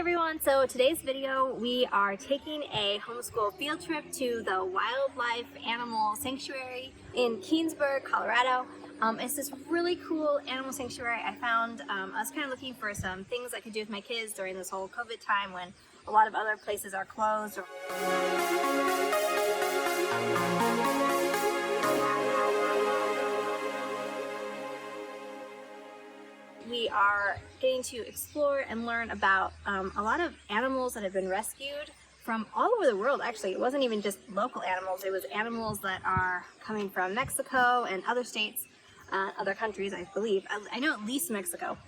everyone, so today's video we are taking a homeschool field trip to the Wildlife Animal Sanctuary in Keenesburg, Colorado. It's this really cool animal sanctuary I found. I was kind of looking for some things I could do with my kids during this whole COVID time when a lot of other places are closed. We are getting to explore and learn about a lot of animals that have been rescued from all over the world. Actually, it wasn't even just local animals, it was animals that are coming from Mexico and other states, other countries, I believe. I know at least Mexico.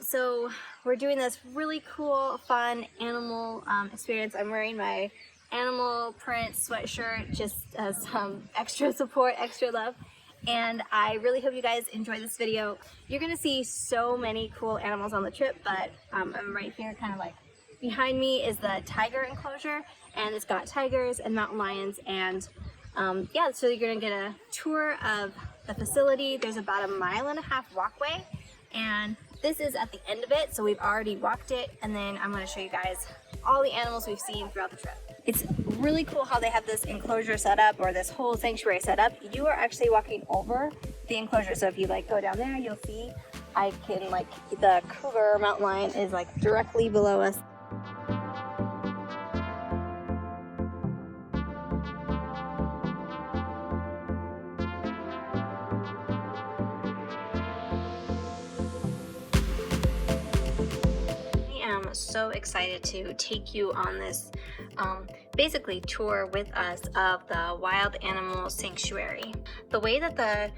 So we're doing this really cool, fun animal experience. I'm wearing my animal print sweatshirt just as some extra support, extra love. And I really hope you guys enjoy this video. You're gonna see so many cool animals on the trip, but I'm right here, kind of like behind me is the tiger enclosure, and it's got tigers and mountain lions, and yeah, so you're gonna get a tour of the facility. There's about 1.5 mile walkway, and this is at the end of it, so we've already walked it, and then I'm gonna show you guys all the animals we've seen throughout the trip. It's really cool how they have this enclosure set up, or this whole sanctuary set up. You are actually walking over the enclosure, so if you like go down there, you'll see I can the cougar mountain lion is like directly below us. So excited to take you on this basically tour with us of the Wild Animal Sanctuary. The way that the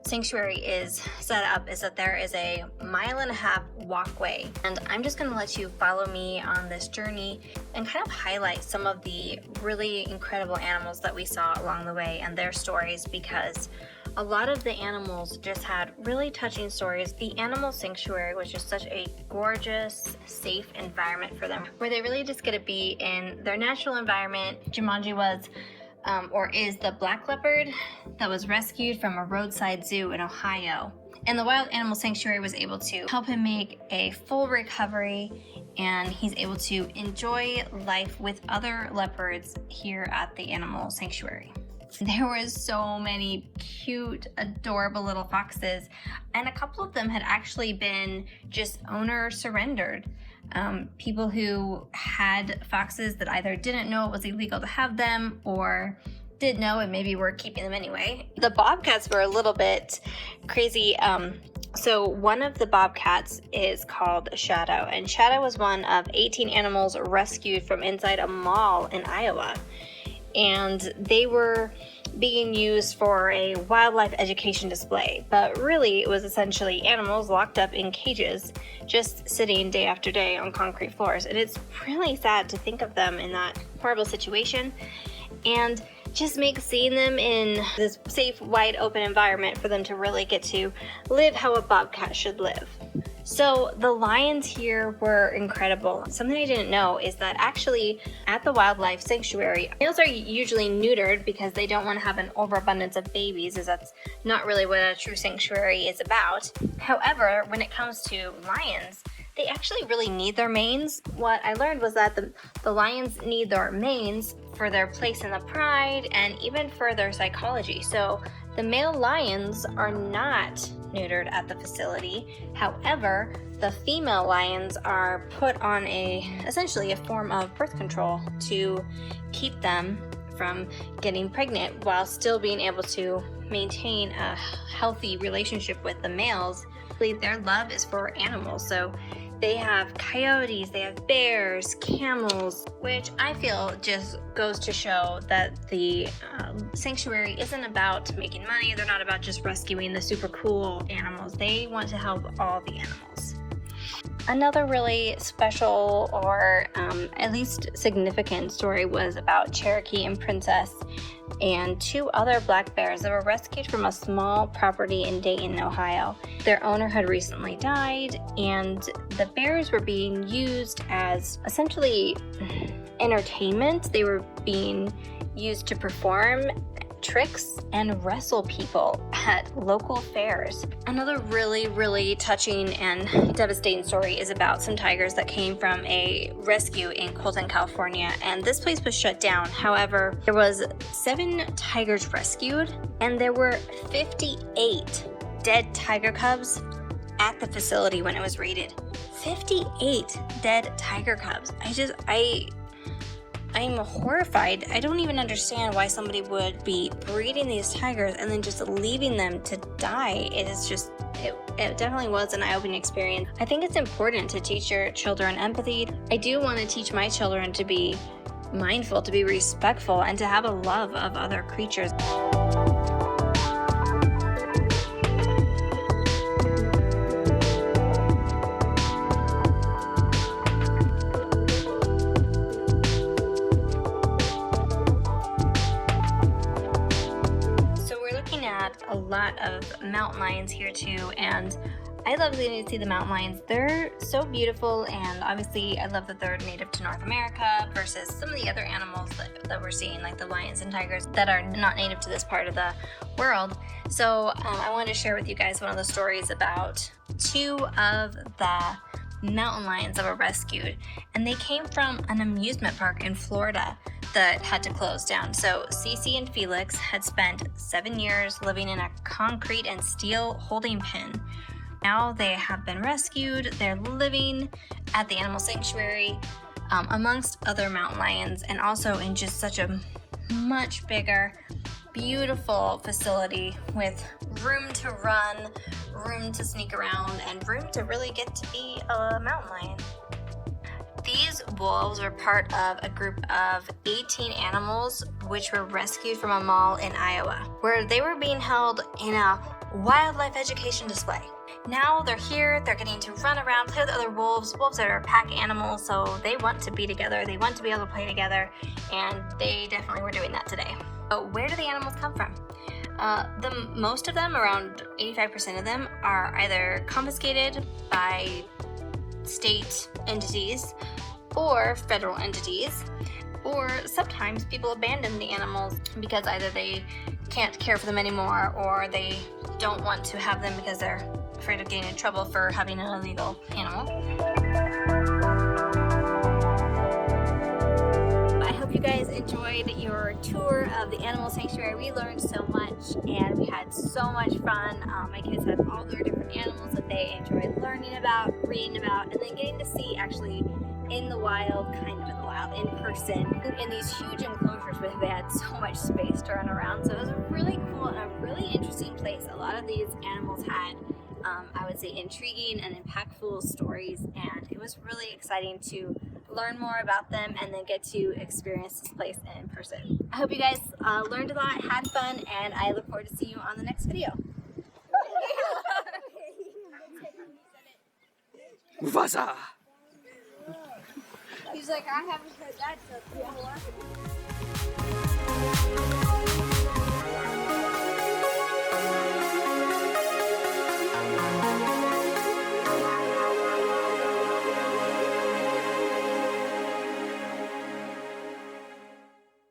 sanctuary is set up is that there is a 1.5 mile walkway, and I'm just going to let you follow me on this journey and kind of highlight some of the really incredible animals that we saw along the way and their stories, because a lot of the animals just had really touching stories. The animal sanctuary was just such a gorgeous, safe environment for them, where they really just get to be in their natural environment. Jumanji was or is the black leopard that was rescued from a roadside zoo in Ohio. And the Wild Animal Sanctuary was able to help him make a full recovery, and he's able to enjoy life with other leopards here at the Animal Sanctuary. There was so many cute, adorable little foxes, and a couple of them had actually been just owner surrendered. People who had foxes that either didn't know it was illegal to have them, or did know and maybe were keeping them anyway. The bobcats were a little bit crazy. So one of the bobcats is called Shadow, and Shadow was one of 18 animals rescued from inside a mall in Iowa. And they were being used for a wildlife education display, but really it was essentially animals locked up in cages, just sitting day after day on concrete floors. And it's really sad to think of them in that horrible situation, and just makes seeing them in this safe, wide open environment for them to really get to live how a bobcat should live. So the lions here were incredible. Something I didn't know is that actually at the Wildlife Sanctuary, males are usually neutered because they don't want to have an overabundance of babies, as that's not really what a true sanctuary is about. However, when it comes to lions, they actually really need their manes. What I learned was that the lions need their manes for their place in the pride and even for their psychology. So the male lions are not neutered at the facility. However, the female lions are put on essentially a form of birth control to keep them from getting pregnant while still being able to maintain a healthy relationship with the males. Their love is for animals, so they have coyotes, they have bears, camels, which I feel just goes to show that the sanctuary isn't about making money. They're not about just rescuing the super cool animals. They want to help all the animals. Another really special, or at least significant story, was about Cherokee and Princess and 2 other black bears that were rescued from a small property in Dayton, Ohio. Their owner had recently died, and the bears were being used as essentially entertainment. They were being used to perform tricks and wrestle people at local fairs. Another really touching and devastating story is about some tigers that came from a rescue in Colton, California, and this place was shut down. However, there was 7 tigers rescued, and there were 58 dead tiger cubs at the facility when it was raided. 58 dead tiger cubs. I'm horrified. I don't even understand why somebody would be breeding these tigers and then just leaving them to die. It definitely was an eye-opening experience. I think it's important to teach your children empathy. I do want to teach my children to be mindful, to be respectful, and to have a love of other creatures. A lot of mountain lions here too, and I love getting to see the mountain lions. They're so beautiful, and obviously I love that they're native to North America versus some of the other animals that we're seeing, like the lions and tigers that are not native to this part of the world. So I wanted to share with you guys one of the stories about 2 of the mountain lions that were rescued, and they came from an amusement park in Florida that had to close down. So Cece and Felix had spent 7 years living in a concrete and steel holding pen. Now they have been rescued. They're living at the animal sanctuary amongst other mountain lions, and also in just such a much bigger, beautiful facility with room to run, room to sneak around, and room to really get to be a mountain lion. These wolves were part of a group of 18 animals which were rescued from a mall in Iowa, where they were being held in a wildlife education display. Now they're here, they're getting to run around, play with other wolves. Wolves are pack animals, so they want to be together, they want to be able to play together, and they definitely were doing that today. So where do the animals come from? Most of them, around 85% of them, are either confiscated by state entities or federal entities, or sometimes people abandon the animals because either they can't care for them anymore or they don't want to have them because they're afraid of getting in trouble for having an illegal animal. I hope you guys enjoyed your tour of the animal sanctuary. We learned so much and we had so much fun. My kids had all their different animals that they enjoyed learning about, reading about, and then getting to see actually in the wild, kind of in the wild, in person, in these huge enclosures where they had so much space to run around. So it was a really cool and a really interesting place. A lot of these animals had, I would say, intriguing and impactful stories, and it was really exciting to learn more about them and then get to experience this place in person. I hope you guys learned a lot, had fun, and I look forward to seeing you on the next video. Mufasa! He's like, I haven't heard that stuff before.